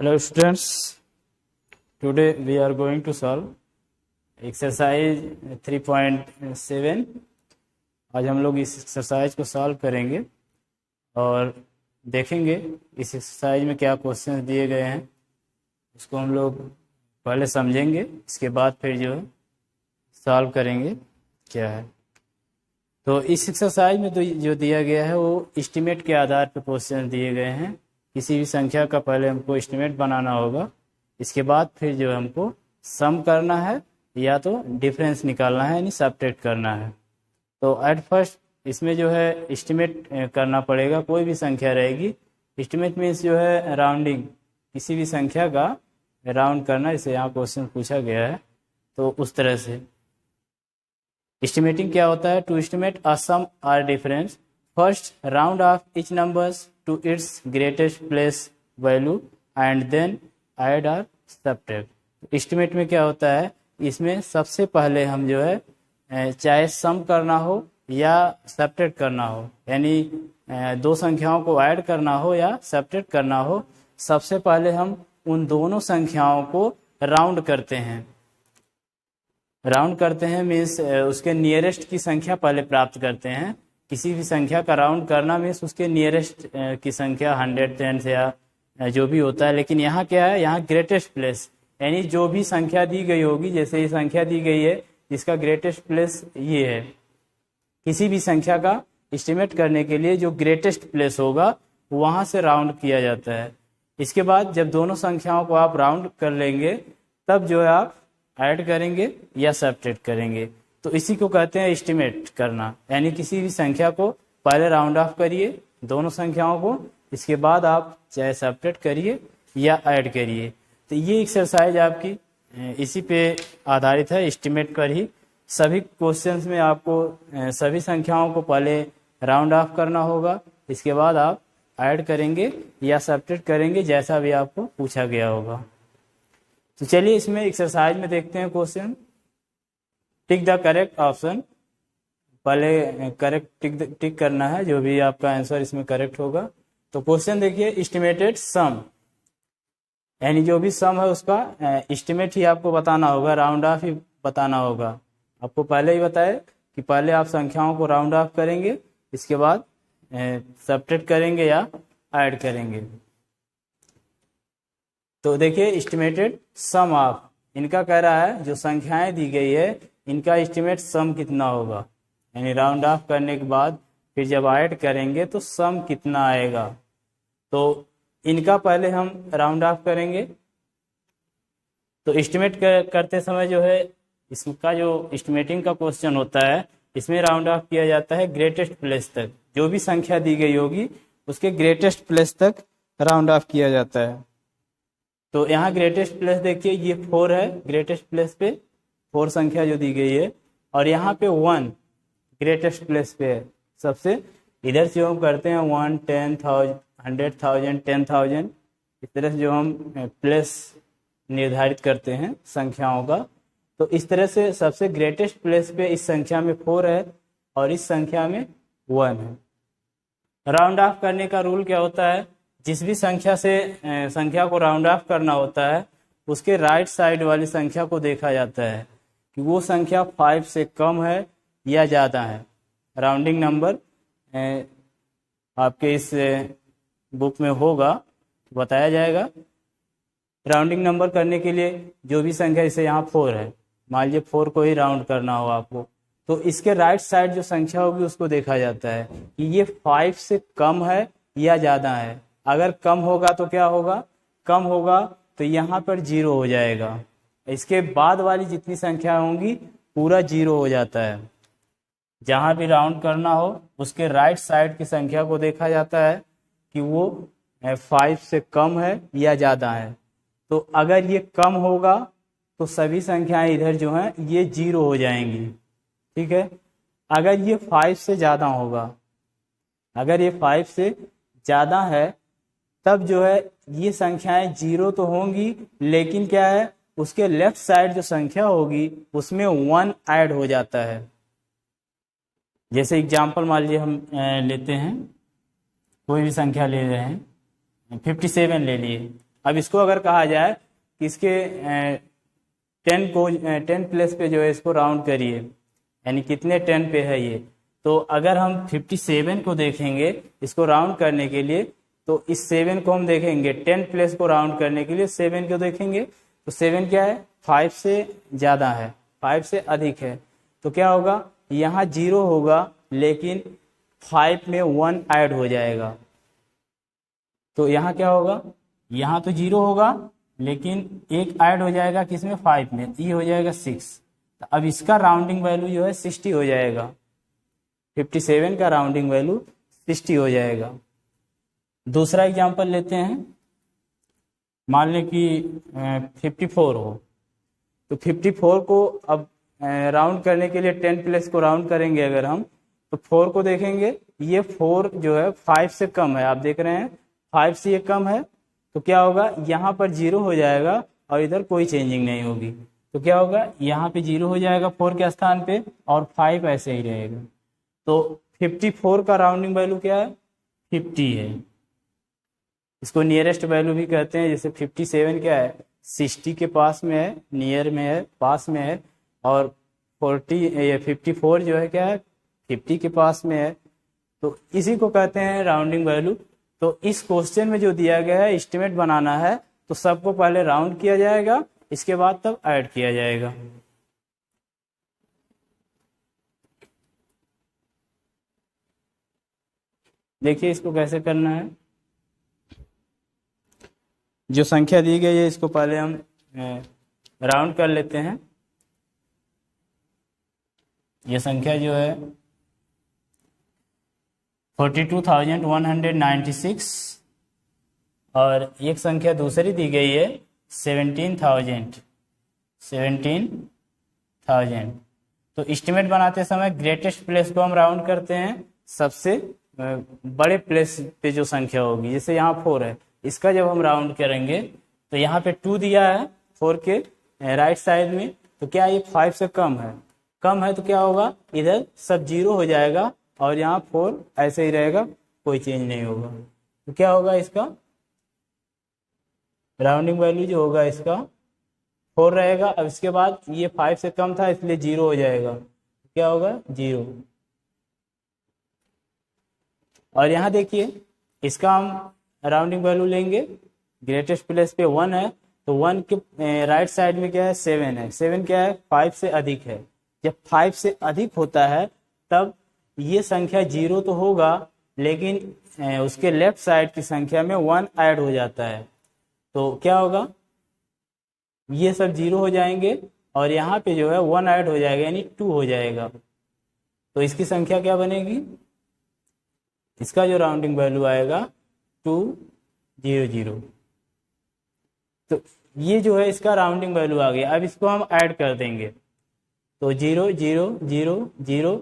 Hello students, today we are going to solve exercise 3.7। आज हम लोग इस एक्सरसाइज को सॉल्व करेंगे और देखेंगे इस एक्सरसाइज में क्या क्वेश्चन दिए गए हैं, उसको हम लोग पहले समझेंगे, इसके बाद फिर जो है सॉल्व करेंगे क्या है। तो इस एक्सरसाइज में तो जो दिया गया है वो एस्टीमेट के आधार पर क्वेश्चन दिए गए हैं। किसी भी संख्या का पहले हमको एस्टीमेट बनाना होगा, इसके बाद फिर जो हमको सम करना है या तो डिफरेंस निकालना है, यानी सब्ट्रैक्ट करना है। तो एट फर्स्ट इसमें जो है एस्टीमेट करना पड़ेगा। कोई भी संख्या रहेगी, एस्टीमेट मीन्स जो है राउंडिंग, किसी भी संख्या का राउंड करना, इसे यहाँ क्वेश्चन पूछा गया है। तो उस तरह से एस्टिमेटिंग क्या होता है? To estimate a sum or difference, first round off each numbers to its greatest place value and then add or subtract। Estimate में क्या होता है, इसमें सबसे पहले हम जो है चाहे सम करना हो या सब्ट्रैक्ट करना हो, यानी दो संख्याओं को ऐड करना हो या सब्ट्रैक्ट करना हो, सबसे पहले हम उन दोनों संख्याओं को राउंड करते हैं। राउंड करते हैं मीन्स उसके नियरेस्ट की संख्या पहले प्राप्त करते हैं। किसी भी संख्या का राउंड करना मीन्स उसके नियरेस्ट की संख्या 110 या जो भी होता है। लेकिन यहाँ क्या है, यहाँ ग्रेटेस्ट प्लेस, यानी जो भी संख्या दी गई होगी, जैसे ये संख्या दी गई है, इसका ग्रेटेस्ट प्लेस ये है। किसी भी संख्या का एस्टिमेट करने के लिए जो ग्रेटेस्ट प्लेस होगा वहाँ से राउंड किया जाता है। इसके बाद जब दोनों संख्याओं को आप राउंड कर लेंगे, तब जो है आप ऐड करेंगे या सब्ट्रैक्ट करेंगे। तो इसी को कहते हैं एस्टिमेट करना, यानी किसी भी संख्या को पहले राउंड ऑफ करिए दोनों संख्याओं को, इसके बाद आप चाहे सब्ट्रैक्ट करिए या ऐड करिए। तो ये एक्सरसाइज आपकी इसी पे आधारित है, एस्टिमेट पर ही। सभी क्वेश्चंस में आपको सभी संख्याओं को पहले राउंड ऑफ करना होगा, इसके बाद आप ऐड करेंगे या सब्ट्रैक्ट करेंगे, जैसा भी आपको पूछा गया होगा। तो चलिए इसमें एक्सरसाइज में देखते हैं question. Tick the correct option, पहले करेक्ट टिक करना है, जो भी आपका आंसर इसमें करेक्ट होगा। तो क्वेश्चन देखिए, एस्टिमेटेड सम, यानी जो भी सम है उसका एस्टिमेट ही आपको बताना होगा, राउंड ऑफ ही बताना होगा। आपको पहले ही बताया कि पहले आप संख्याओं को राउंड ऑफ करेंगे, इसके बाद सब्ट्रैक्ट करेंगे या ऐड करेंगे। तो देखिए एस्टिमेटेड सम ऑफ, इनका कह रहा है जो संख्याएं दी गई है इनका एस्टिमेट सम कितना होगा, यानी राउंड ऑफ करने के बाद फिर जब ऐड करेंगे तो सम कितना आएगा। तो इनका पहले हम राउंड ऑफ करेंगे। तो एस्टिमेट करते समय जो है इसका जो एस्टिमेटिंग का क्वेश्चन होता है, इसमें राउंड ऑफ किया जाता है ग्रेटेस्ट प्लेस तक। जो भी संख्या दी गई होगी उसके ग्रेटेस्ट प्लेस तक राउंड ऑफ किया जाता है। तो यहाँ ग्रेटेस्ट प्लेस देखिए, ये 4 है, ग्रेटेस्ट प्लेस पे 4 संख्या जो दी गई है, और यहाँ पे 1 ग्रेटेस्ट प्लेस पे है सबसे। इधर से हम करते हैं 1, 10,000, 100,000, 10,000, इस तरह से जो हम प्लेस निर्धारित करते हैं संख्याओं का। तो इस तरह से सबसे ग्रेटेस्ट प्लेस पे इस संख्या में 4 है और इस संख्या में 1 है। राउंड ऑफ करने का रूल क्या होता है, जिस भी संख्या से संख्या को राउंड ऑफ करना होता है उसके राइट साइड वाली संख्या को देखा जाता है कि वो संख्या 5 से कम है या ज़्यादा है। राउंडिंग नंबर आपके इस बुक में होगा, बताया जाएगा। राउंडिंग नंबर करने के लिए जो भी संख्या, जैसे यहाँ 4 है, मान लीजिए 4 को ही राउंड करना हो आपको, तो इसके राइट साइड जो संख्या होगी उसको देखा जाता है कि ये 5 से कम है या ज़्यादा है। अगर कम होगा तो क्या होगा, कम होगा तो यहाँ पर 0 हो जाएगा। इसके बाद वाली जितनी संख्या होंगी पूरा 0 हो जाता है। जहाँ भी राउंड करना हो उसके राइट साइड की संख्या को देखा जाता है कि वो 5 से कम है या ज़्यादा है। तो अगर ये कम होगा तो सभी संख्याएं इधर जो हैं ये 0 हो जाएंगी, ठीक है। अगर ये 5 से ज़्यादा होगा, अगर ये 5 से ज़्यादा है, तब जो है ये संख्याएं 0 तो होंगी, लेकिन क्या है, उसके लेफ्ट साइड जो संख्या होगी उसमें 1 ऐड हो जाता है। जैसे एग्जांपल मान लीजिए हम लेते हैं, कोई भी संख्या ले रहे हैं, 57 ले लिए, अब इसको अगर कहा जाए कि इसके 10 प्लेस पे जो है इसको राउंड करिए, यानी कितने 10 पे है ये, तो अगर हम 57 को देखेंगे इसको राउंड करने के लिए, तो इस 7 को हम देखेंगे 10 प्लेस को राउंड करने के लिए 7 को देखेंगे, तो 7 क्या है, 5 से ज़्यादा है, 5 से अधिक है, तो क्या होगा, यहाँ 0 होगा लेकिन 5 में 1 ऐड हो जाएगा, तो यहाँ क्या होगा, यहाँ तो 0 होगा लेकिन एक ऐड हो जाएगा किसमें, 5 में, ये हो जाएगा 6। तो अब इसका राउंडिंग वैल्यू जो है 60 हो जाएगा, 57 का राउंडिंग वैल्यू 60 हो जाएगा। दूसरा एग्जांपल लेते हैं, मान लें कि 54 हो, तो 54 को अब राउंड करने के लिए 10 प्लेस को राउंड करेंगे अगर हम, तो 4 को देखेंगे, ये 4 जो है 5 से कम है, आप देख रहे हैं 5 से ये कम है, तो क्या होगा, यहाँ पर 0 हो जाएगा और इधर कोई चेंजिंग नहीं होगी, तो क्या होगा, यहाँ पे 0 हो जाएगा 4 के स्थान पे और 5 ऐसे ही रहेगा। तो 54 का राउंडिंग वैल्यू क्या है, 50 है, इसको नियरेस्ट वैल्यू भी कहते हैं। जैसे 57 क्या है, 60 के पास में है, नियर में है, पास में है, और 54 जो है क्या है, 50 के पास में है, तो इसी को कहते हैं राउंडिंग वैल्यू। तो इस क्वेश्चन में जो दिया गया है एस्टिमेट बनाना है, तो सबको पहले राउंड किया जाएगा, इसके बाद तब ऐड किया जाएगा। देखिए इसको कैसे करना है, जो संख्या दी गई है इसको पहले हम राउंड कर लेते हैं। ये संख्या जो है 42,196 और एक संख्या दूसरी दी गई है 17,000। तो एस्टिमेट बनाते समय ग्रेटेस्ट प्लेस को हम राउंड करते हैं, सबसे बड़े प्लेस पे जो संख्या होगी, जैसे यहाँ 4 है, इसका जब हम राउंड करेंगे तो यहाँ पे 2 दिया है 4 के राइट साइड में, तो क्या ये 5 से कम है, तो क्या होगा, इधर सब 0 हो जाएगा और यहाँ 4 ऐसे ही रहेगा, कोई चेंज नहीं होगा, तो क्या होगा, इसका राउंडिंग वैल्यू जो होगा इसका 4 रहेगा। अब इसके बाद ये 5 से कम था इसलिए 0 हो जाएगा, क्या होगा, 0। और यहाँ देखिए इसका हम राउंडिंग वैल्यू लेंगे, ग्रेटेस्ट प्लेस पे 1 है, तो 1 के राइट साइड में क्या है, 7 है, 7 क्या है, 5 से अधिक है। जब 5 से अधिक होता है तब ये संख्या 0 तो होगा लेकिन उसके लेफ्ट साइड की संख्या में 1 ऐड हो जाता है, तो क्या होगा, ये सब 0 हो जाएंगे और यहाँ पे जो है 1 ऐड हो जाएगा, यानी 2 हो जाएगा, तो इसकी संख्या क्या बनेगी, इसका जो राउंडिंग वैल्यू आएगा 200। तो ये जो है इसका राउंडिंग वैल्यू आ गया। अब इसको हम ऐड कर देंगे, तो 0 0 0 0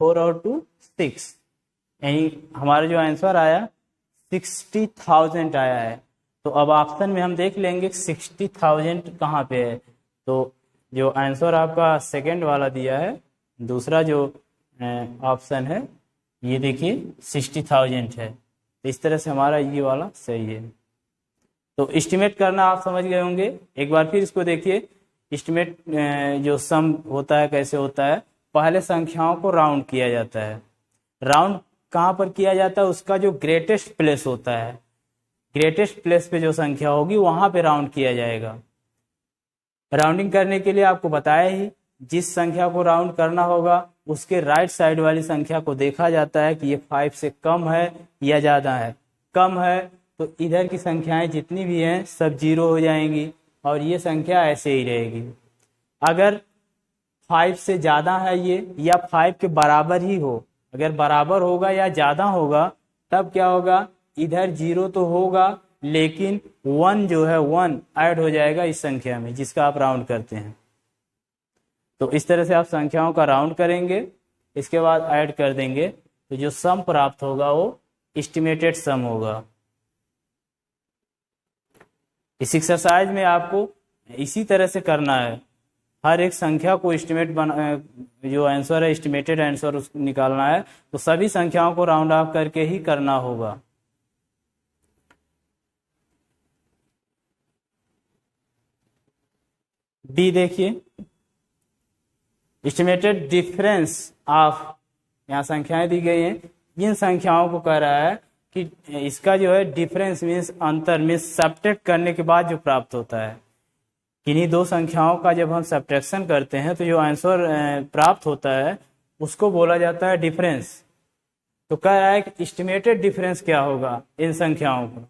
4 और 2 6, यानी हमारा जो आंसर आया 60,000 आया है। तो अब ऑप्शन में हम देख लेंगे 60,000 कहाँ पे है, तो जो आंसर आपका सेकंड वाला दिया है, दूसरा जो ऑप्शन है ये देखिए 60,000 है, तो इस तरह से हमारा ये वाला सही है। तो एस्टिमेट करना आप समझ गए होंगे। एक बार फिर इसको देखिए, एस्टिमेट जो सम होता है कैसे होता है, पहले संख्याओं को राउंड किया जाता है। राउंड कहाँ पर किया जाता है, उसका जो ग्रेटेस्ट प्लेस होता है, ग्रेटेस्ट प्लेस पे जो संख्या होगी वहां पे राउंड किया जाएगा। राउंडिंग करने के लिए आपको बताया ही, जिस संख्या को राउंड करना होगा उसके राइट साइड वाली संख्या को देखा जाता है कि ये 5 से कम है या ज़्यादा है। कम है तो इधर की संख्याएं जितनी भी हैं सब 0 हो जाएंगी और ये संख्या ऐसे ही रहेगी। अगर 5 से ज़्यादा है ये या 5 के बराबर ही हो, अगर बराबर होगा या ज़्यादा होगा तब क्या होगा, इधर 0 तो होगा लेकिन 1 जो है 1 ऐड हो जाएगा इस संख्या में जिसका आप राउंड करते हैं। तो इस तरह से आप संख्याओं का राउंड करेंगे, इसके बाद ऐड कर देंगे, तो जो सम प्राप्त होगा वो एस्टिमेटेड सम होगा। इस एक्सरसाइज में आपको इसी तरह से करना है, हर एक संख्या को एस्टिमेट जो आंसर है एस्टिमेटेड आंसर निकालना है, तो सभी संख्याओं को राउंड ऑफ करके ही करना होगा। डी देखिए, एस्टिमेटेड डिफरेंस ऑफ, यहाँ संख्याएं दी गई हैं, इन संख्याओं को कह रहा है कि इसका जो है डिफरेंस मीन्स अंतर मीन्स सब्ट्रैक्ट करने के बाद जो प्राप्त होता है, किन्हीं दो संख्याओं का जब हम सब्ट्रैक्शन करते हैं तो जो आंसर प्राप्त होता है उसको बोला जाता है डिफरेंस। तो कह रहा है कि एस्टिमेटेड डिफरेंस क्या होगा इन संख्याओं का,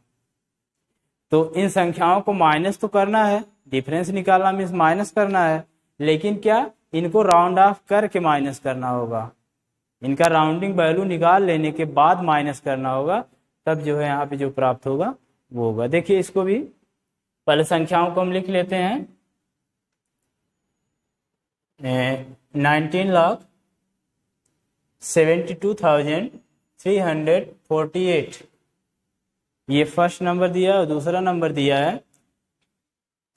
तो इन संख्याओं को माइनस तो करना है, डिफरेंस निकालना मीन्स माइनस करना है, लेकिन क्या इनको राउंड ऑफ करके माइनस करना होगा, इनका राउंडिंग वैल्यू निकाल लेने के बाद माइनस करना होगा, तब जो है यहाँ पे जो प्राप्त होगा वो होगा। देखिए इसको भी पहले संख्याओं को हम लिख लेते हैं। 19,72,348 ये फर्स्ट नंबर दिया और दूसरा नंबर दिया है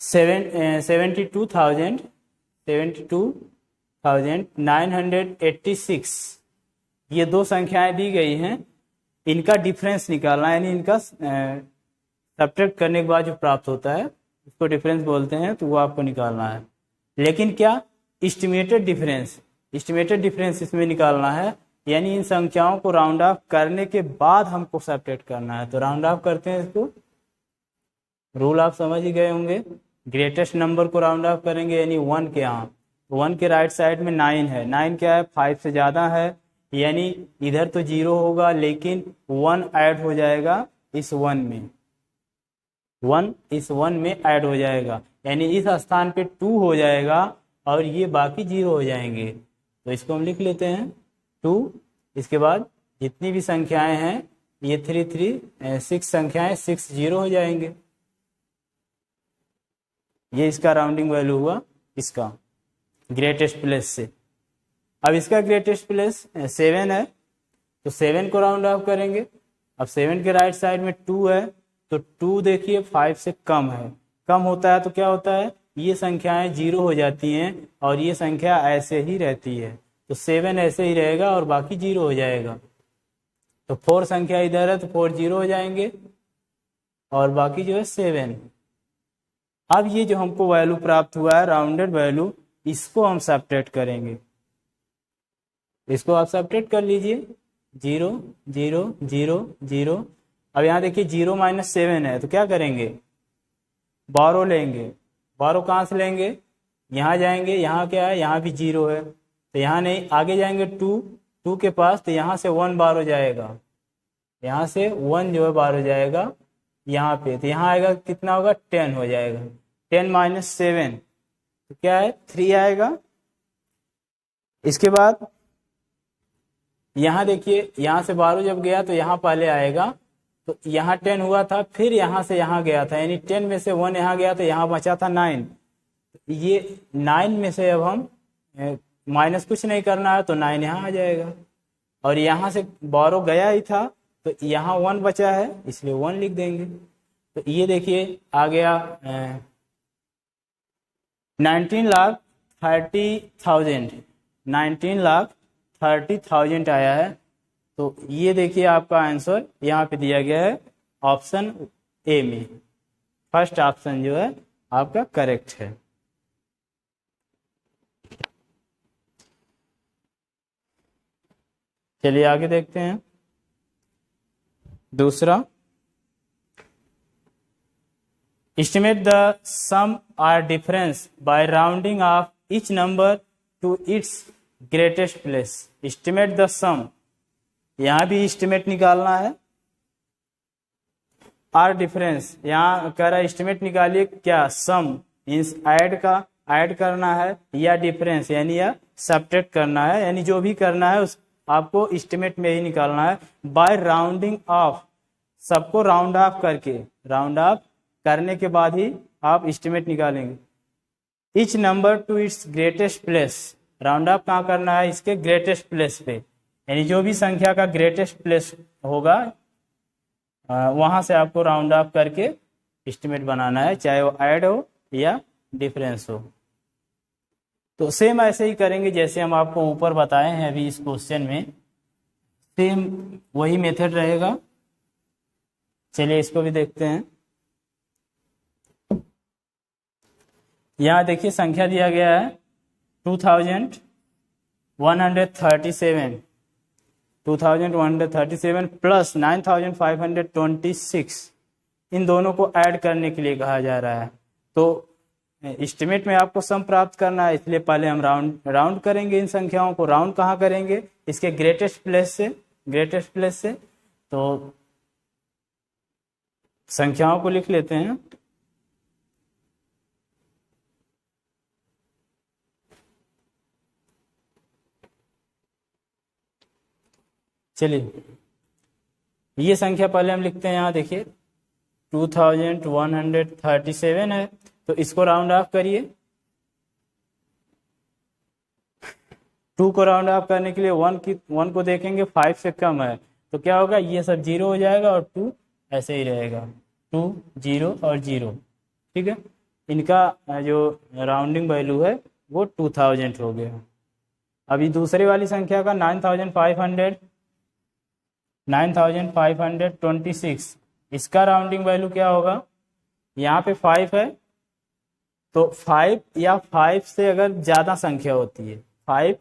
72,986। ये दो संख्याएं दी गई हैं, इनका डिफरेंस निकालना है, यानी इनका सब्ट्रैक्ट करने के बाद जो प्राप्त होता है उसको डिफरेंस बोलते हैं, तो वो आपको निकालना है। लेकिन क्या एस्टिमेटेड डिफरेंस, एस्टिमेटेड डिफरेंस इसमें निकालना है, यानी इन संख्याओं को राउंड ऑफ करने के बाद हमको सब्ट्रैक्ट करना है। तो राउंड ऑफ करते हैं इसको, रूल आप समझ ही गए होंगे, ग्रेटेस्ट नंबर को राउंड ऑफ करेंगे यानी 1 के यहाँ, 1 के राइट साइड में 9 है, 9 क्या है 5 से ज़्यादा है, यानी इधर तो 0 होगा लेकिन 1 ऐड हो जाएगा इस 1 में, 1 इस 1 में ऐड हो जाएगा, यानी इस स्थान पे 2 हो जाएगा और ये बाकी 0 हो जाएंगे। तो इसको हम लिख लेते हैं 2, इसके बाद जितनी भी संख्याएं हैं ये 6 संख्याएं 6 0 हो जाएंगे, ये इसका राउंडिंग वैल्यू हुआ इसका ग्रेटेस्ट प्लेस से। अब इसका ग्रेटेस्ट प्लेस 7 है, तो 7 को राउंड ऑफ करेंगे। अब 7 के राइट साइड में 2 है, तो 2 देखिए 5 से कम है, कम होता है तो क्या होता है ये संख्याएं 0 हो जाती हैं और ये संख्या ऐसे ही रहती है, तो 7 ऐसे ही रहेगा और बाकी 0 हो जाएगा। तो 4 संख्या इधर है तो 4 0 हो जाएंगे और बाकी जो है 7। अब ये जो हमको वैल्यू प्राप्त हुआ है राउंडेड वैल्यू, इसको हम सब्ट्रैक्ट करेंगे, इसको आप सब्ट्रैक्ट कर लीजिए 0 0 0 0। अब यहाँ देखिए 0 - 7 है, तो क्या करेंगे बारो लेंगे, बारो कहाँ से लेंगे, यहाँ जाएंगे, यहाँ क्या है यहाँ भी 0 है, तो यहाँ नहीं, आगे जाएंगे 2 के पास, तो यहाँ से 1 बारो जाएगा, यहाँ से 1 जो है बारो जाएगा यहाँ पे, तो यहाँ आएगा कितना होगा 10 हो जाएगा, 10 - 7 तो क्या है 3 आएगा। इसके बाद यहाँ देखिए यहाँ से बारो जब गया तो यहाँ पहले आएगा, तो यहाँ 10 हुआ था, फिर यहाँ से यहाँ गया था, यानी 10 में से 1 यहाँ गया तो यहाँ बचा था 9, ये 9 में से अब हम माइनस कुछ नहीं करना है तो 9 यहाँ आ जाएगा, और यहाँ से बारो गया ही था तो यहाँ 1 बचा है इसलिए 1 लिख देंगे। तो ये देखिए आ गया 19,30,000, 19,30,000 आया है। तो ये देखिए आपका आंसर यहाँ पे दिया गया है ऑप्शन ए में, फर्स्ट ऑप्शन जो है आपका करेक्ट है। चलिए आगे देखते हैं दूसरा, estimate the sum or difference by rounding off each number to its greatest place। estimate the sum, यहाँ भी estimate निकालना है, और डिफरेंस यहाँ कह रहा है estimate निकालिए क्या सम मीन्स ऐड का ऐड करना है या डिफरेंस यानी या सब्ट्रैक्ट करना है, यानी जो भी करना है उस आपको estimate में ही निकालना है। बाय राउंडिंग ऑफ, सबको राउंड ऑफ करके, राउंड ऑफ करने के बाद ही आप एस्टिमेट निकालेंगे। Etch number two it's greatest place, round of कहाँ करना है इसके ग्रेटेस्ट प्लेस पे, यानी जो भी संख्या का ग्रेटेस्ट प्लेस होगा वहां से आपको राउंड ऑफ करके एस्टिमेट बनाना है, चाहे वो ऐड हो या डिफरेंस हो। तो सेम ऐसे ही करेंगे जैसे हम आपको ऊपर बताए हैं अभी इस क्वेश्चन में, सेम वही मेथड रहेगा। चलिए इसको भी देखते हैं। यहाँ देखिए संख्या दिया गया है 2137 2137 प्लस 9526, इन दोनों को ऐड करने के लिए कहा जा रहा है। तो एस्टिमेट में आपको सम प्राप्त करना है, इसलिए पहले हम राउंड करेंगे इन संख्याओं को। राउंड कहाँ करेंगे? इसके ग्रेटेस्ट प्लेस से। तो संख्याओं को लिख लेते हैं। चलिए ये संख्या पहले हम लिखते हैं। यहाँ देखिए 2137 है, तो इसको राउंड ऑफ करिए। 2 को राउंड ऑफ करने के लिए 1 को देखेंगे 5 से कम है, तो क्या होगा? ये सब 0 हो जाएगा और 2 ऐसे ही रहेगा। 2 0 और 0, ठीक है। इनका जो राउंडिंग वैल्यू है वो 2000 हो गया। अभी दूसरी वाली संख्या का 9526, इसका राउंडिंग वैल्यू क्या होगा? यहाँ पे 5 है, तो 5 या 5 से अगर ज़्यादा संख्या होती है, 5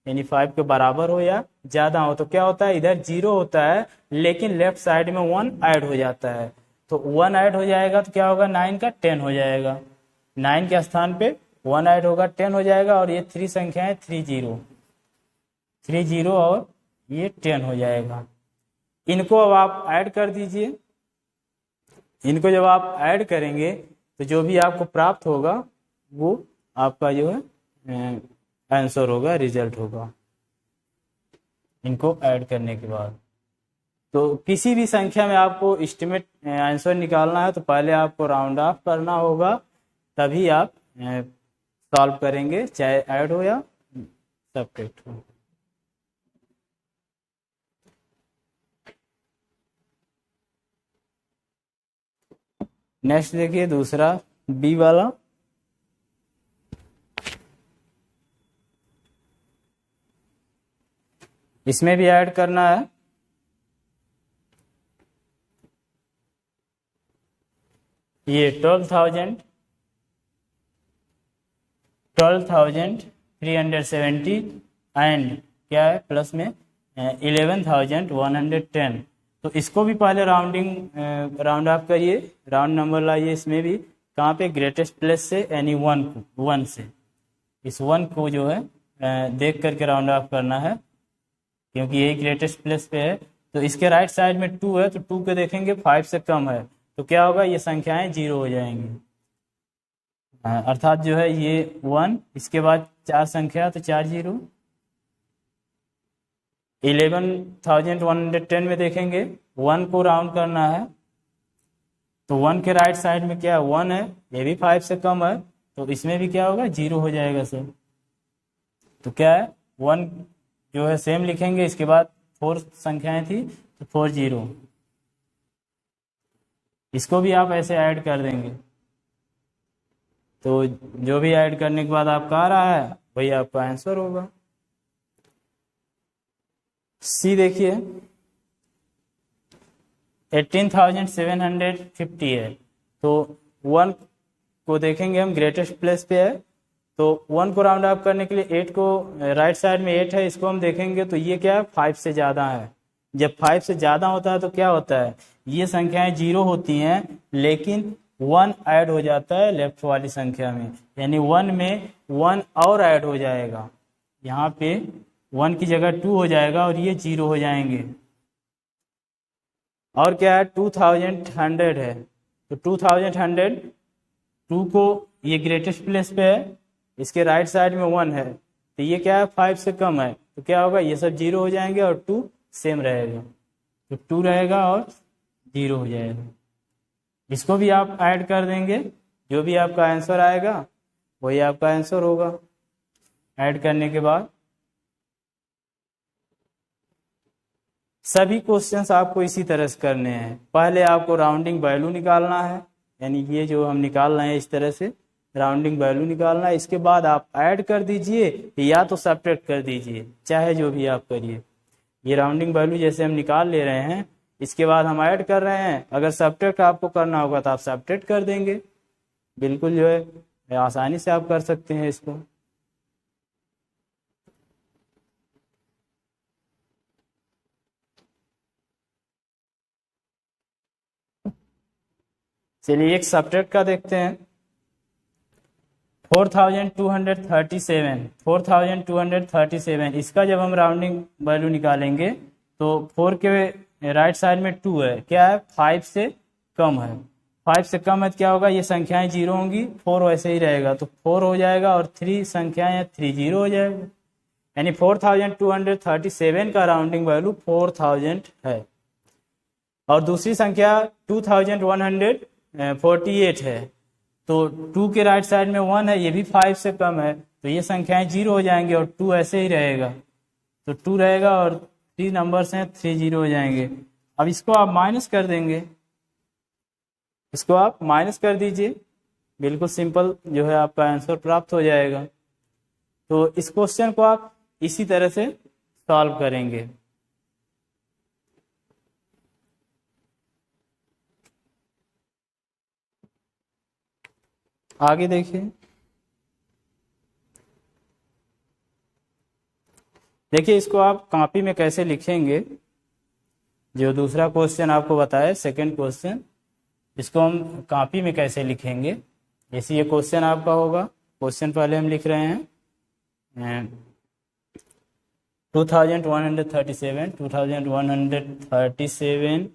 यानी 5 के बराबर हो या ज़्यादा हो, तो क्या होता है? इधर 0 होता है, लेकिन लेफ्ट साइड में 1 ऐड हो जाता है। तो 1 ऐड हो जाएगा तो क्या होगा? 9 का 10 हो जाएगा। 9 के स्थान पे 1 ऐड होगा, 10 हो जाएगा। और ये 3 संख्या है, 30 और ये 10 हो जाएगा। इनको अब आप ऐड कर दीजिए। इनको जब आप ऐड करेंगे तो जो भी आपको प्राप्त होगा वो आपका जो है आंसर होगा, रिजल्ट होगा, इनको ऐड करने के बाद। तो किसी भी संख्या में आपको एस्टिमेट आंसर निकालना है तो पहले आपको राउंड ऑफ करना होगा, तभी आप सॉल्व करेंगे, चाहे ऐड हो या सब्ट्रैक्ट हो। नेक्स्ट देखिए दूसरा बी वाला। इसमें भी ऐड करना है। ये 12,370 एंड क्या है प्लस में 11,110। तो इसको भी पहले राउंड ऑफ करिए, राउंड नंबर लाइए। इसमें भी कहाँ पे? ग्रेटेस्ट प्लेस से, यानी 1 से। इस 1 को जो है देख करके राउंड ऑफ करना है, क्योंकि यही ग्रेटेस्ट प्लेस पे है। तो इसके राइट साइड में 2 है, तो 2 को देखेंगे 5 से कम है, तो क्या होगा? ये संख्याएं 0 हो जाएंगी। अर्थात जो है ये 1, इसके बाद 4 संख्या, तो 4 0। 11,110 में देखेंगे 1 को राउंड करना है, तो 1 के राइट साइड में क्या है? 1 है, ये भी 5 से कम है, तो इसमें भी क्या होगा? 0 हो जाएगा सर। तो क्या है? 1 जो है सेम लिखेंगे, इसके बाद 4 संख्याएं थी, तो 4 0। इसको भी आप ऐसे ऐड कर देंगे, तो जो भी ऐड करने के बाद आपका आ रहा है वही आपका आंसर होगा। सी देखिए 18,750 है, तो 1 को देखेंगे हम, ग्रेटेस्ट प्लेस पे है, तो 1 को राउंड ऑफ करने के लिए 8 को, राइट साइड में 8 है, इसको हम देखेंगे तो ये क्या है? 5 से ज़्यादा है। जब 5 से ज़्यादा होता है तो क्या होता है? ये संख्याएं 0 होती हैं, लेकिन 1 ऐड हो जाता है लेफ्ट वाली संख्या में, यानी 1 में 1 और ऐड हो जाएगा। यहाँ पे 1 की जगह 2 हो जाएगा और ये 0 हो जाएंगे। और क्या है? 2100 है, तो 2100, 2 को ये ग्रेटेस्ट प्लेस पे है, इसके राइट साइड में 1 है, तो ये क्या है? 5 से कम है, तो क्या होगा? ये सब 0 हो जाएंगे और 2 सेम रहेगा, तो 2 रहेगा और 0 हो जाएगा। इसको भी आप ऐड कर देंगे, जो भी आपका आंसर आएगा वही आपका आंसर होगा। ऐड करने के बाद सभी क्वेश्चंस आपको इसी तरह से करने हैं। पहले आपको राउंडिंग वैल्यू निकालना है, यानी ये जो हम निकाल रहे हैं इस तरह से राउंडिंग वैल्यू निकालना है। इसके बाद आप ऐड कर दीजिए या तो सब्ट्रैक्ट कर दीजिए, चाहे जो भी आप करिए। ये राउंडिंग वैल्यू जैसे हम निकाल ले रहे हैं, इसके बाद हम ऐड कर रहे हैं। अगर सब्ट्रैक्ट आपको करना होगा तो आप सब्ट्रैक्ट कर देंगे, बिल्कुल जो है आसानी से आप कर सकते हैं इसको। चलिए एक सब्ट्रैक्ट का देखते हैं। 4237 इसका जब हम राउंडिंग वैल्यू निकालेंगे तो 4 के राइट साइड में 2 है, क्या है 5 से कम है। 5 से कम है तो क्या होगा, ये संख्याएं जीरो होंगी, 4 वैसे ही रहेगा तो 4 हो जाएगा और 3 संख्याएं 3 जीरो हो जाएगा, यानी 4237 का राउंडिंग वैल्यू 4000 है। और दूसरी संख्या 2148 है, तो 2 के राइट साइड में 1 है, ये भी 5 से कम है, तो ये संख्याएं जीरो हो जाएंगी और 2 ऐसे ही रहेगा, तो 2 रहेगा और 3 नंबर्स हैं 3 जीरो हो जाएंगे। अब इसको आप माइनस कर देंगे, इसको आप माइनस कर दीजिए, बिल्कुल सिंपल जो है आपका आंसर प्राप्त हो जाएगा। तो इस क्वेश्चन को आप इसी तरह से सॉल्व करेंगे। आगे देखिए, इसको आप कॉपी में कैसे लिखेंगे। जो दूसरा क्वेश्चन आपको बताया सेकंड क्वेश्चन, इसको हम कॉपी में कैसे लिखेंगे। जैसे ये क्वेश्चन आपका होगा, क्वेश्चन पहले हम लिख रहे हैं 2137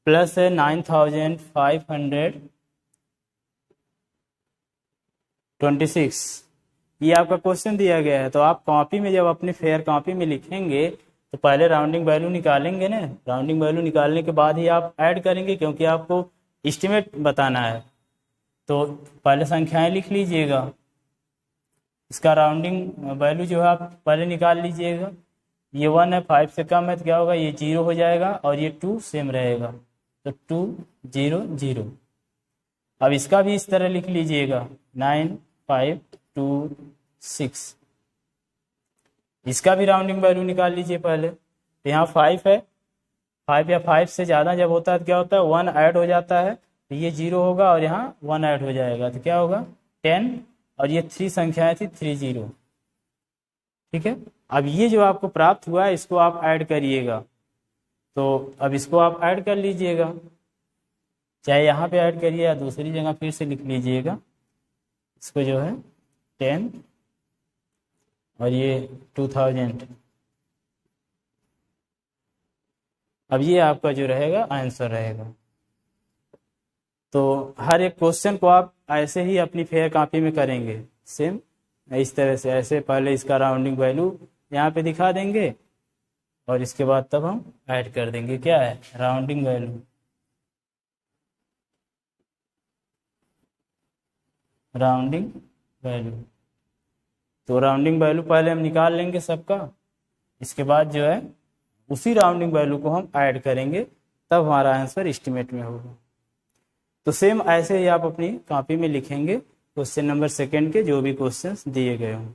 प्लस है 9526, ये आपका क्वेश्चन दिया गया है। तो आप कॉपी में जब अपनी फेयर कॉपी में लिखेंगे तो पहले राउंडिंग वैल्यू निकालेंगे ना, राउंडिंग वैल्यू निकालने के बाद ही आप ऐड करेंगे, क्योंकि आपको एस्टिमेट बताना है। तो पहले संख्याएं लिख लीजिएगा, इसका राउंडिंग वैल्यू जो है आप पहले निकाल लीजिएगा। ये 1 है, 5 से कम है तो क्या होगा, ये 0 हो जाएगा और ये 2 सेम रहेगा, तो 2 0 0। अब इसका भी इस तरह लिख लीजिएगा 9526, इसका भी राउंडिंग वैल्यू निकाल लीजिए पहले। तो यहाँ 5 है, 5 या 5 से ज़्यादा जब होता है तो क्या होता है 1 ऐड हो जाता है, तो ये 0 होगा और यहाँ 1 ऐड हो जाएगा, तो क्या होगा 10, और ये 3 संख्याएं थी 3 0। ठीक है, अब ये जो आपको प्राप्त हुआ है इसको आप ऐड करिएगा। तो अब इसको आप ऐड कर लीजिएगा, चाहे यहाँ पे ऐड करिए या दूसरी जगह फिर से लिख लीजिएगा। इसको जो है 10 और ये 2000, अब ये आपका जो रहेगा आंसर रहेगा। तो हर एक क्वेश्चन को आप ऐसे ही अपनी फेयर कॉपी में करेंगे, सेम इस तरह से। ऐसे पहले इसका राउंडिंग वैल्यू यहाँ पे दिखा देंगे और इसके बाद तब हम ऐड कर देंगे, क्या है राउंडिंग वैल्यू, राउंडिंग वैल्यू। तो राउंडिंग वैल्यू पहले हम निकाल लेंगे सबका, इसके बाद जो है उसी राउंडिंग वैल्यू को हम ऐड करेंगे, तब हमारा आंसर एस्टिमेट में होगा। तो सेम ऐसे ही आप अपनी कॉपी में लिखेंगे क्वेश्चन नंबर सेकंड के जो भी क्वेश्चंस दिए गए हों।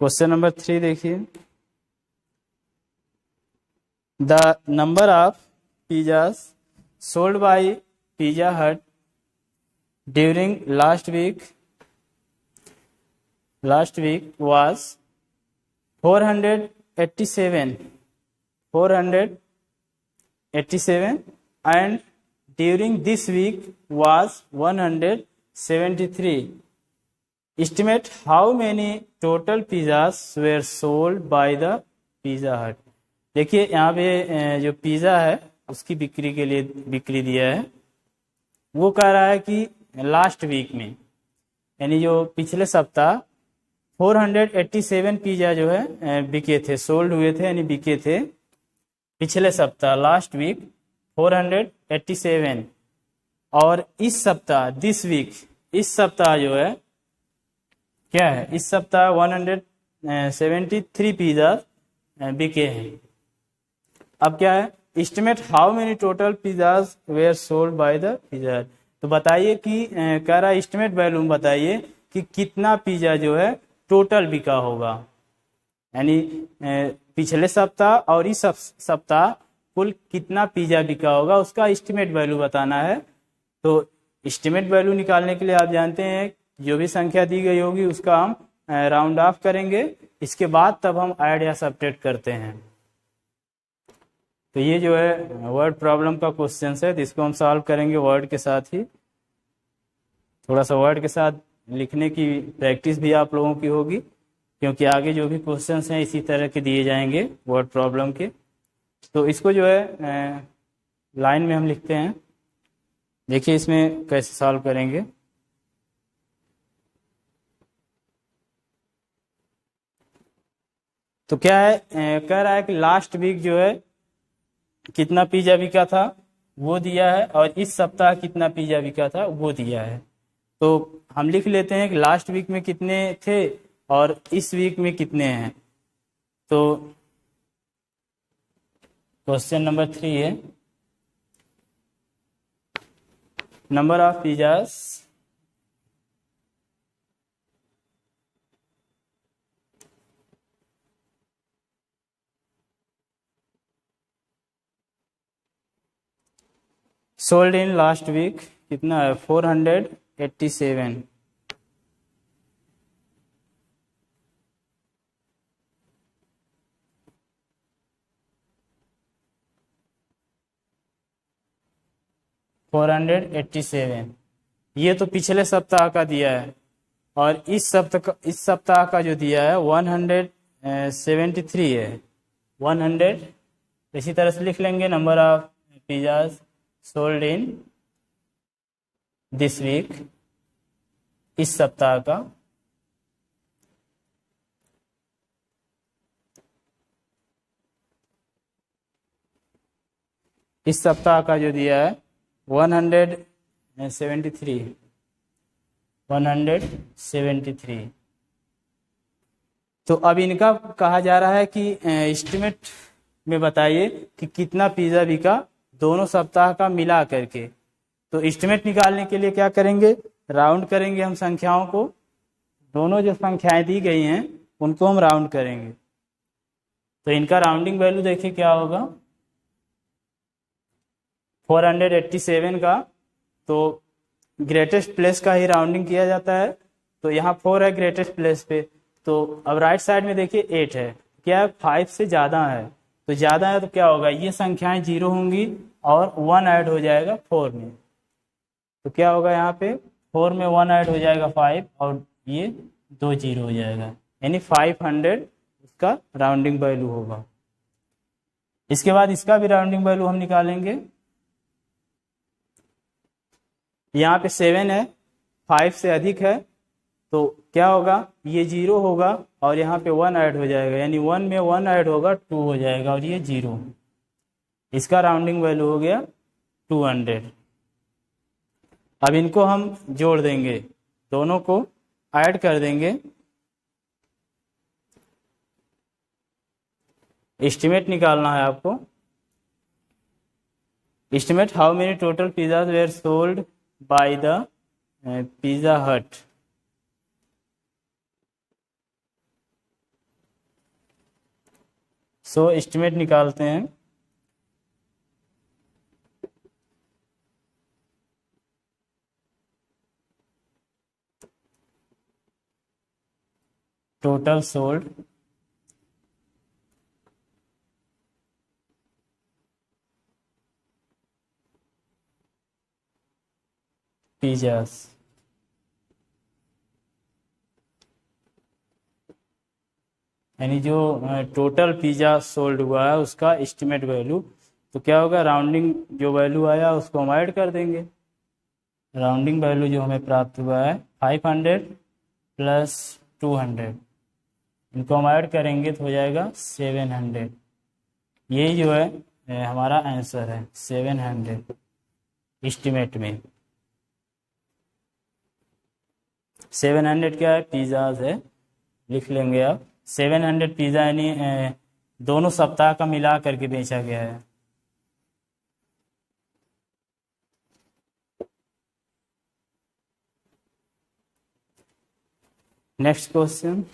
क्वेश्चन नंबर 3 देखिए, the number of pizzas sold by Pizza Hut during last week was 487 and during this week was 173. Estimate how many total pizzas were sold by the Pizza Hut. देखिए यहाँ पे जो pizza है उसकी बिक्री के लिए बिक्री दिया है, वो कह रहा है कि लास्ट वीक में, यानी जो पिछले सप्ताह 487 पिज़्ज़ा जो है बिके थे, सोल्ड हुए थे, यानी बिके थे पिछले सप्ताह, लास्ट वीक 487। और इस सप्ताह दिस वीक, इस सप्ताह जो है क्या है, इस सप्ताह 173 पिज़्ज़ा बिके हैं। अब क्या है, estimate how many total pizzas were sold by the pizza. तो बताइए कि कह रहा है एस्टिमेट वैल्यू बताइए कि कितना पिज़्ज़ा जो है टोटल बिका होगा, यानी पिछले सप्ताह और इस सप्ताह कुल कितना पिज्जा बिका होगा उसका एस्टिमेट वैल्यू बताना है। तो एस्टिमेट वैल्यू निकालने के लिए आप जानते हैं जो भी संख्या दी गई होगी उसका हम राउंड ऑफ करेंगे, इसके बाद तब हम ऐड या सब्ट्रैक्ट करते हैं। तो ये जो है वर्ड प्रॉब्लम का क्वेश्चन है, तो इसको हम सॉल्व करेंगे वर्ड के साथ ही। थोड़ा सा वर्ड के साथ लिखने की प्रैक्टिस भी आप लोगों की होगी, क्योंकि आगे जो भी क्वेश्चंस हैं इसी तरह के दिए जाएंगे वर्ड प्रॉब्लम के। तो इसको जो है लाइन में हम लिखते हैं, देखिए इसमें कैसे सॉल्व करेंगे। तो क्या है, कह रहा है कि लास्ट वीक जो है कितना पिज्जा बिका था वो दिया है, और इस सप्ताह कितना पिज्जा बिका था वो दिया है। तो हम लिख लेते हैं कि लास्ट वीक में कितने थे और इस वीक में कितने हैं। तो क्वेश्चन नंबर 3 है, number of pizzas sold in last week कितना है, 487। ये तो पिछले सप्ताह का दिया है, और इस सप्ताह का जो दिया है 173 है। 100 इसी तरह से लिख लेंगे, number of pizzas sold in this week, इस सप्ताह का जो दिया है 173। तो अब इनका कहा जा रहा है कि एस्टिमेट में बताइए कि कितना पिज्जा बिका दोनों सप्ताह का मिला करके। तो एस्टिमेट निकालने के लिए क्या करेंगे, राउंड करेंगे हम संख्याओं को। दोनों जो संख्याएं दी गई हैं उनको हम राउंड करेंगे। तो इनका राउंडिंग वैल्यू देखिए क्या होगा, 487 का तो ग्रेटेस्ट प्लेस का ही राउंडिंग किया जाता है। तो यहाँ 4 है ग्रेटेस्ट प्लेस पे, तो अब राइट साइड में देखिए 8 है, क्या है 5 से ज़्यादा है। तो ज़्यादा है तो क्या होगा, ये संख्याएं 0 होंगी और 1 ऐड हो जाएगा 4 में। तो क्या होगा यहाँ पे 4 में 1 ऐड हो जाएगा 5, और ये 2 0 हो जाएगा, यानी 500 उसका राउंडिंग वैल्यू होगा। इसके बाद इसका भी राउंडिंग वैल्यू हम निकालेंगे। यहाँ पे 7 है, 5 से अधिक है, तो क्या होगा, ये 0 होगा और यहाँ पे 1 ऐड हो जाएगा, यानी 1 में 1 ऐड होगा 2 हो जाएगा, और ये 0। इसका राउंडिंग वैल्यू हो गया 200। अब इनको हम जोड़ देंगे, दोनों को ऐड कर देंगे। एस्टिमेट निकालना है आपको। Estimate how many total pizzas were sold by the Pizza Hut. So estimate निकालते हैं। टोटल सोल्ड पिज्जास, यानी जो टोटल पिज्जा सोल्ड हुआ है उसका एस्टिमेट वैल्यू। तो क्या होगा, राउंडिंग जो वैल्यू आया उसको हम ऐड कर देंगे। राउंडिंग वैल्यू जो हमें प्राप्त हुआ है 500 प्लस 200, इनको हम ऐड करेंगे तो हो जाएगा 700। यही जो है हमारा आंसर है 700 एस्टिमेट में। 700 क्या है, पिज्जाज है, लिख लेंगे आप। 700 पिज्जा यानी दोनों सप्ताह का मिला करके बेचा गया है। नेक्स्ट क्वेश्चन,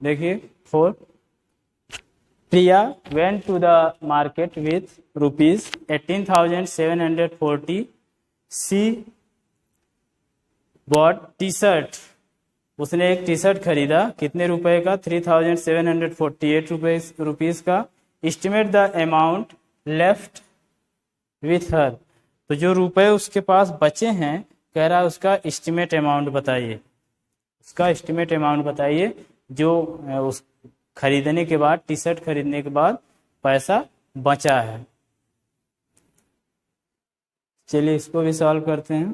देखिए 4, Priya went to the market with rupees 18,740. She bought t-shirt, उसने एक टी शर्ट खरीदा कितने रुपए का, 3,748 रुपीज का। Estimate the amount left with her, तो जो रुपए उसके पास बचे हैं कह रहा है उसका एस्टिमेट अमाउंट बताइए, उसका एस्टिमेट अमाउंट बताइए जो उस खरीदने के बाद, टी शर्ट खरीदने के बाद पैसा बचा है। चलिए इसको भी सॉल्व करते हैं।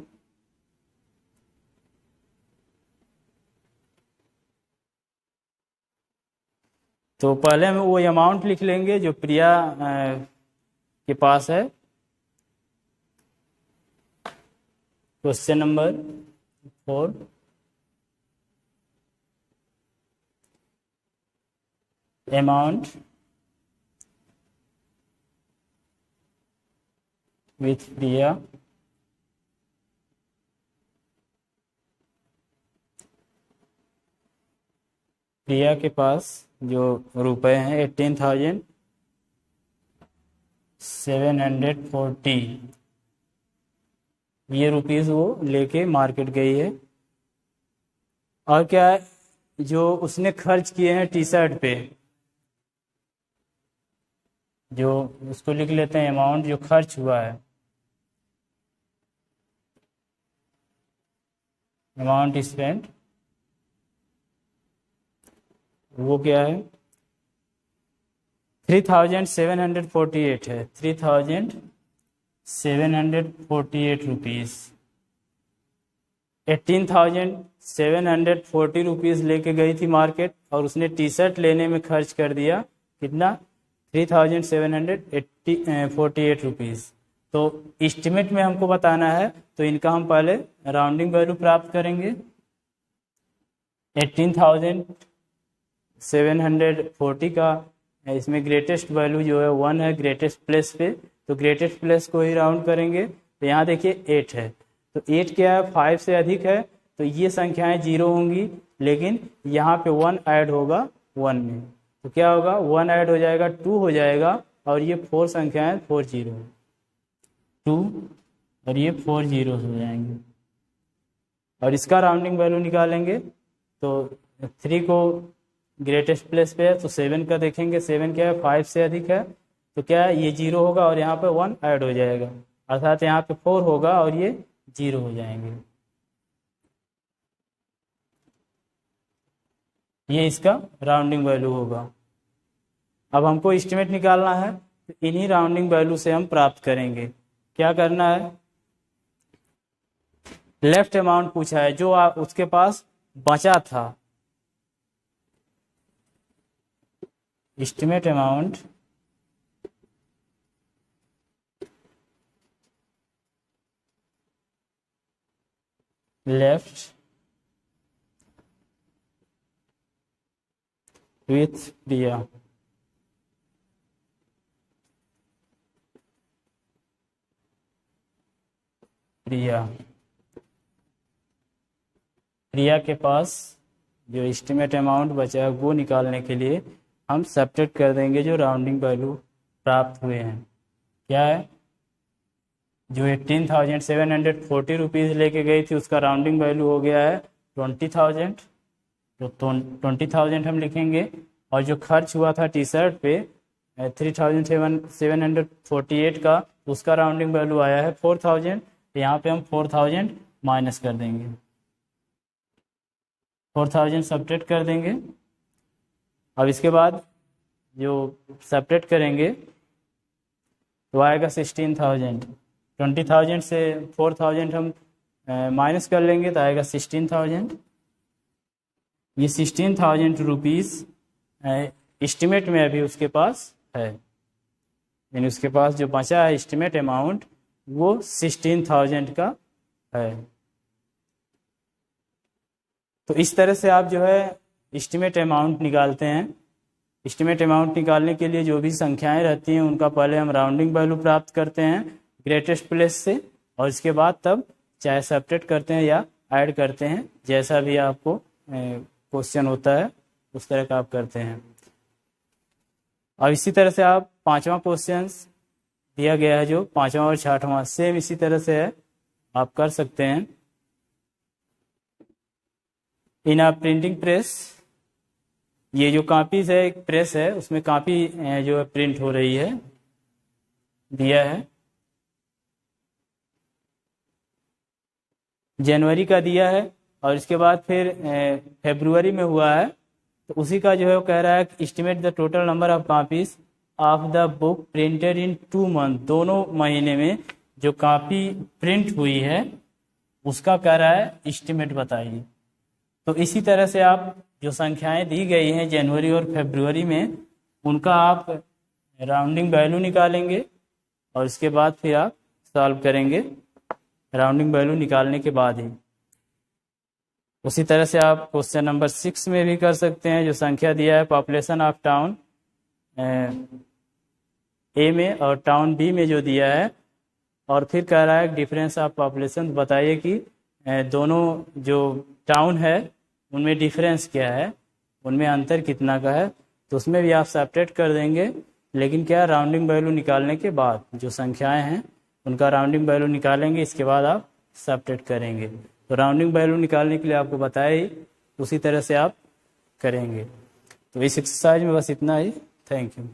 तो पहले हम वो अमाउंट लिख लेंगे जो प्रिया के पास है। Question number 4, amount with Priya के पास जो रुपए हैं 18,740, ये रुपीस वो लेके मार्केट गई है। और क्या है, जो उसने खर्च किए हैं टी शर्ट पे, जो उसको लिख लेते हैं अमाउंट जो खर्च हुआ है, अमाउंट स्पेंट, वो क्या है 3,748 है, 3,748 रुपीज। 18,740 रुपीज लेके गई थी मार्केट और उसने टी शर्ट लेने में खर्च कर दिया कितना, 3,748 रुपीज। तो एस्टिमेट में हमको बताना है तो इनका हम पहले राउंडिंग वैल्यू प्राप्त करेंगे। 18,740 का इसमें ग्रेटेस्ट वैल्यू जो है 1 है ग्रेटेस्ट प्लेस पे, तो ग्रेटेस्ट प्लेस को ही राउंड करेंगे। तो यहाँ देखिए 8 है, तो 8 क्या है 5 से अधिक है, तो ये संख्याएं 0 होंगी, लेकिन यहाँ पे 1 ऐड होगा 1 में, तो क्या होगा 1 ऐड हो जाएगा 2 हो जाएगा, और ये 4 संख्याएं 4 0, 2 और ये 4 0 हो जाएंगे। और इसका राउंडिंग वैल्यू निकालेंगे तो 3 को ग्रेटेस्ट प्लेस पे है तो 7 का देखेंगे, 7 क्या है 5 से अधिक है, तो क्या है ये 0 होगा और यहाँ पे 1 ऐड हो जाएगा, अर्थात यहाँ पे 4 होगा और ये 0 हो जाएंगे। ये इसका राउंडिंग वैल्यू होगा। अब हमको एस्टिमेट निकालना है, तो इन्हीं राउंडिंग वैल्यू से हम प्राप्त करेंगे। क्या करना है, लेफ्ट अमाउंट पूछा है जो उसके पास बचा था, एस्टिमेट अमाउंट लेफ्ट विथ प्रिया, प्रिया के पास जो एस्टिमेट अमाउंट बचा है वो निकालने के लिए हम सब्ट्रैक्ट कर देंगे जो राउंडिंग वैल्यू प्राप्त हुए हैं। क्या है, जो 18,740 रुपीज़ लेके गई थी उसका राउंडिंग वैल्यू हो गया है 20,000, तो 20,000 हम लिखेंगे। और जो खर्च हुआ था टी शर्ट पे 3,748 का, उसका राउंडिंग वैल्यू आया है 4,000, तो यहाँ पे हम 4,000 माइनस कर देंगे, 4,000 सब्ट्रैक्ट कर देंगे। अब इसके बाद जो सब्ट्रैक्ट करेंगे तो आएगा 16,000, 20,000 से 4,000 हम माइनस कर लेंगे तो आएगा 16,000। ये 16,000 रुपीज़ एस्टिमेट में अभी उसके पास है, यानी उसके पास जो बचा है एस्टिमेट अमाउंट वो 16,000 का है। तो इस तरह से आप जो है एस्टिमेट अमाउंट निकालते हैं। एस्टिमेट अमाउंट निकालने के लिए जो भी संख्याएं रहती हैं उनका पहले हम राउंडिंग वैल्यू प्राप्त करते हैं ग्रेटेस्ट प्लेस से, और इसके बाद तब चाहे सब्ट्रैक्ट करते हैं या ऐड करते हैं, जैसा भी आपको क्वेश्चन होता है उस तरह का आप करते हैं। और इसी तरह से आप पांचवा क्वेश्चन दिया गया है जो पांचवा और छठवां सेम इसी तरह से है, आप कर सकते हैं। इन अ प्रिंटिंग प्रेस, ये जो कॉपीज है एक प्रेस है उसमें कॉपी जो है प्रिंट हो रही है, दिया है जनवरी का दिया है, और इसके बाद फिर फरवरी में हुआ है, तो उसी का जो है वो कह रहा है estimate the total number of copies of the book printed in 2 month, दोनों महीने में जो कॉपी प्रिंट हुई है उसका कह रहा है एस्टिमेट बताइए। तो इसी तरह से आप जो संख्याएं दी गई हैं जनवरी और फरवरी में उनका आप राउंडिंग वैल्यू निकालेंगे और इसके बाद फिर आप सॉल्व करेंगे राउंडिंग वैल्यू निकालने के बाद ही। उसी तरह से आप क्वेश्चन नंबर 6 में भी कर सकते हैं। जो संख्या दिया है पॉपुलेशन ऑफ टाउन ए में और टाउन बी में जो दिया है, और फिर कह रहा है डिफरेंस ऑफ पॉपुलेशन, बताइए कि दोनों जो टाउन है उनमें डिफरेंस क्या है, उनमें अंतर कितना का है। तो उसमें भी आप सब्ट्रैक्ट कर देंगे, लेकिन क्या राउंडिंग वैल्यू निकालने के बाद जो संख्याएं हैं उनका राउंडिंग वैल्यू निकालेंगे, इसके बाद आप सब्ट्रैक्ट करेंगे। तो राउंडिंग वैल्यू निकालने के लिए आपको बताया ही, उसी तरह से आप करेंगे। तो इस एक्सरसाइज में बस इतना ही। Thank you.